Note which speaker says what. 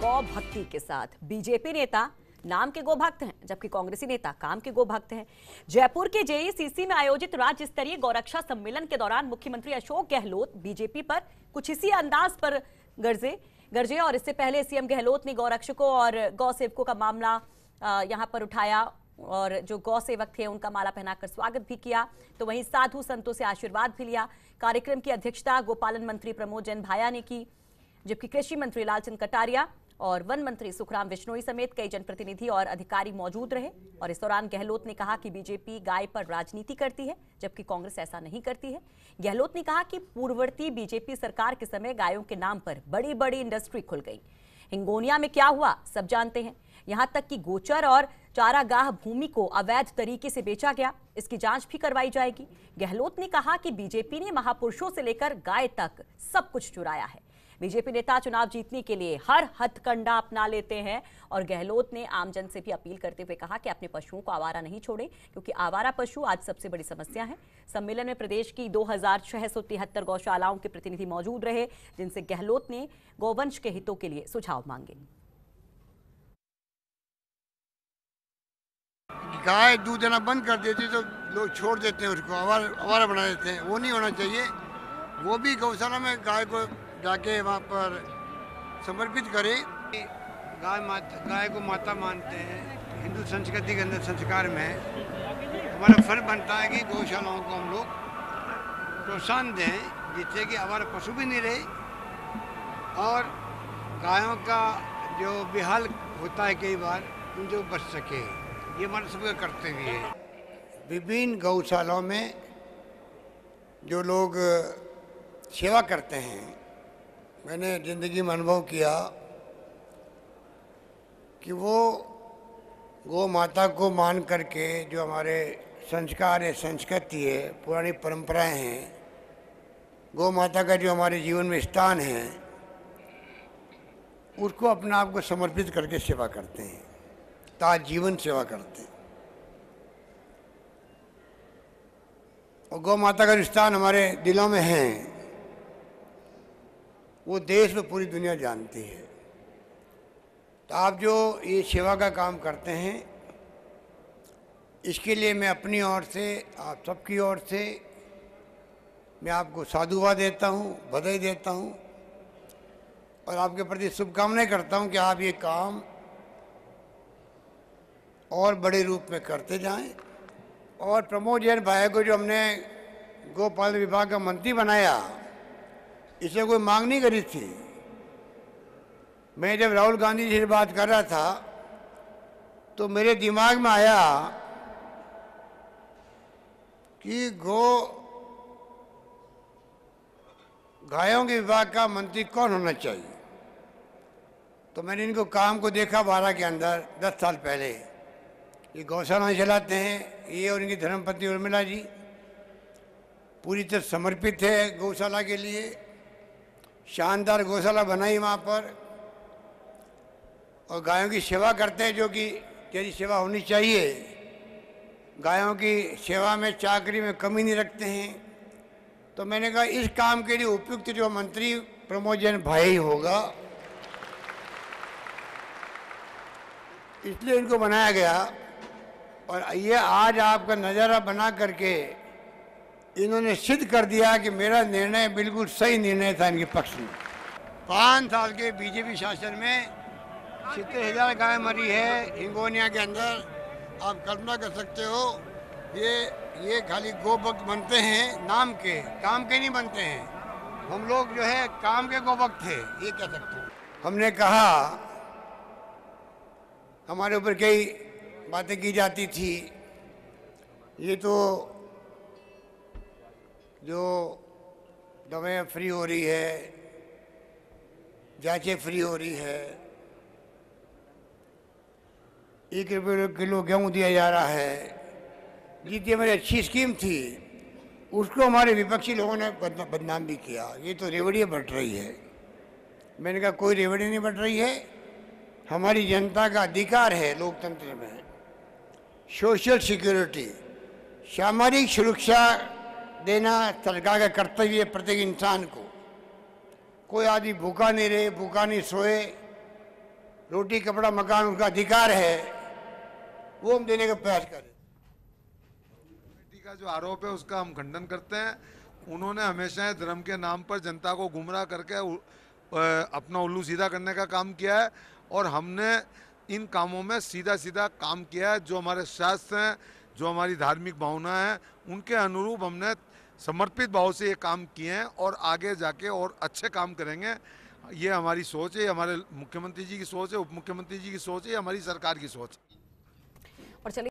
Speaker 1: गौ भक्ति के साथ बीजेपी नेता नाम के गो भक्त हैं, जबकि कांग्रेसी नेता काम के गो भक्त हैं। जयपुर के जेईसीसी में आयोजित राज्य स्तरीय गौरक्षा सम्मेलन के दौरान मुख्यमंत्री अशोक गहलोत बीजेपी पर कुछ इसी अंदाज पर गरजे और इससे पहले सीएम गहलोत ने गौरक्षकों और गौ सेवकों का मामला यहां पर उठाया और जो गौ सेवक थे उनका माला पहनाकर स्वागत भी किया। तो वहीं साधु संतों से आशीर्वाद भी लिया। कार्यक्रम की अध्यक्षता गोपालन मंत्री प्रमोद जैन भाया ने की, जबकि कृषि मंत्री लालचंद कटारिया और वन मंत्री सुखराम बिश्नोई समेत कई जनप्रतिनिधि और अधिकारी मौजूद रहे। और इस दौरान गहलोत ने कहा कि बीजेपी गाय पर राजनीति करती है, जबकि कांग्रेस ऐसा नहीं करती है। गहलोत ने कहा कि पूर्ववर्ती बीजेपी सरकार के समय गायों के नाम पर बड़ी बड़ी इंडस्ट्री खुल गई। हिंगोनिया में क्या हुआ सब जानते हैं। यहां तक कि गोचर और चारागाह भूमि को अवैध तरीके से बेचा गया, इसकी जांच भी करवाई जाएगी। गहलोत ने कहा कि बीजेपी ने महापुरुषों से लेकर गाय तक सब कुछ चुराया है। बीजेपी नेता चुनाव जीतने के लिए हर हथकंडा अपना लेते हैं और गहलोत ने आमजन से भी अपील करते हुए कहा कि अपने पशुओं को आवारा नहीं छोड़ें, क्योंकि आवारा पशु आज सबसे बड़ी समस्या है। सम्मेलन में प्रदेश की 2673 गौशालाओं के प्रतिनिधि मौजूद रहे, जिनसे गहलोत ने गौवंश के हितों के लिए सुझाव मांगे।
Speaker 2: गाय दूध देना बंद कर देती तो लोग छोड़ देते हैं, उसको आवारा बना देते हैं। वो नहीं होना चाहिए। वो भी गौशाला में गाय को जाके वहाँ पर समर्पित करें। गाय को माता मानते हैं। हिंदू संस्कृति के अंदर संस्कार में हमारा फर्ज बनता है कि गौशालाओं को हम लोग प्रोत्साहन दें, जिससे कि हमारा पशु भी नहीं रहे और गायों का जो बेहाल होता है कई बार उनको बच सके। ये हमारे सबका कर्तव्य है। विभिन्न गौशालाओं में जो लोग सेवा करते हैं, मैंने ज़िंदगी में अनुभव किया कि वो गौ माता को मान करके जो हमारे संस्कार है, संस्कृति है, पुरानी परंपराएं हैं, गौ माता का जो हमारे जीवन में स्थान है, उसको अपने आप को समर्पित करके सेवा करते हैं, ताज जीवन सेवा करते हैं। और गौ माता का जो स्थान हमारे दिलों में है, वो देश में पूरी दुनिया जानती है। तो आप जो ये सेवा का काम करते हैं, इसके लिए मैं अपनी ओर से, आप सबकी ओर से मैं आपको साधुवाद देता हूँ, बधाई देता हूँ और आपके प्रति शुभकामनाएं करता हूँ कि आप ये काम और बड़े रूप में करते जाएं। और प्रमोद जैन भाई को जो हमने गोपालन विभाग का मंत्री बनाया, इसे कोई मांग नहीं करी थी। मैं जब राहुल गांधी जी से बात कर रहा था तो मेरे दिमाग में आया कि गायों के विभाग का मंत्री कौन होना चाहिए। तो मैंने इनको काम को देखा 12 के अंदर 10 साल पहले। ये गौशाला चलाते हैं, ये और इनकी धर्मपत्नी उर्मिला जी पूरी तरह समर्पित है गौशाला के लिए। शानदार गौशाला बनाई वहाँ पर और गायों की सेवा करते हैं, जो कि तेरी सेवा होनी चाहिए। गायों की सेवा में, चाकरी में कमी नहीं रखते हैं। तो मैंने कहा इस काम के लिए उपयुक्त जो मंत्री प्रमोद जैन भाई होगा, इसलिए इनको बनाया गया। और ये आज आपका नज़ारा बना करके इन्होंने सिद्ध कर दिया कि मेरा निर्णय बिल्कुल सही निर्णय था इनके पक्ष में। 5 साल के बीजेपी शासन में 70,000 गाय मरी है हिंगोनिया के अंदर। आप कल्पना कर सकते हो। ये खाली गो भक्त बनते हैं, नाम के, काम के नहीं बनते हैं। हम लोग जो है काम के गो भक्त थे, ये कह सकते हैं। हमने कहा, हमारे ऊपर कई बातें की जाती थी, ये तो जो दवाएं फ्री हो रही है, जांचें फ्री हो रही है, 1 रुपये किलो गेहूँ दिया जा रहा है, जितनी हमारी अच्छी स्कीम थी उसको हमारे विपक्षी लोगों ने बदनाम भी किया। ये तो रेवड़ियाँ बट रही है। मैंने कहा कोई रेवड़ी नहीं बट रही है। हमारी जनता का अधिकार है लोकतंत्र में, सोशल सिक्योरिटी, सामाजिक सुरक्षा देना सरकार का कर्तव्य है प्रत्येक इंसान को। कोई आदमी भूखा नहीं रहे, भूखा नहीं सोए, रोटी कपड़ा मकान उनका अधिकार है, वो हम देने का प्रयास करें।
Speaker 3: कमेटी का जो आरोप है उसका हम खंडन करते हैं। उन्होंने हमेशा धर्म के नाम पर जनता को गुमराह करके अपना उल्लू सीधा करने का काम किया है, और हमने इन कामों में सीधा सीधा काम किया है। जो हमारे शास्त्र हैं, जो हमारी धार्मिक भावना है, उनके अनुरूप हमने समर्पित भाव से ये काम किए हैं, और आगे जाके और अच्छे काम करेंगे। ये हमारी सोच है, हमारे मुख्यमंत्री जी की सोच है, उप मुख्यमंत्री जी की सोच है, हमारी सरकार की सोच है।
Speaker 1: और चलिए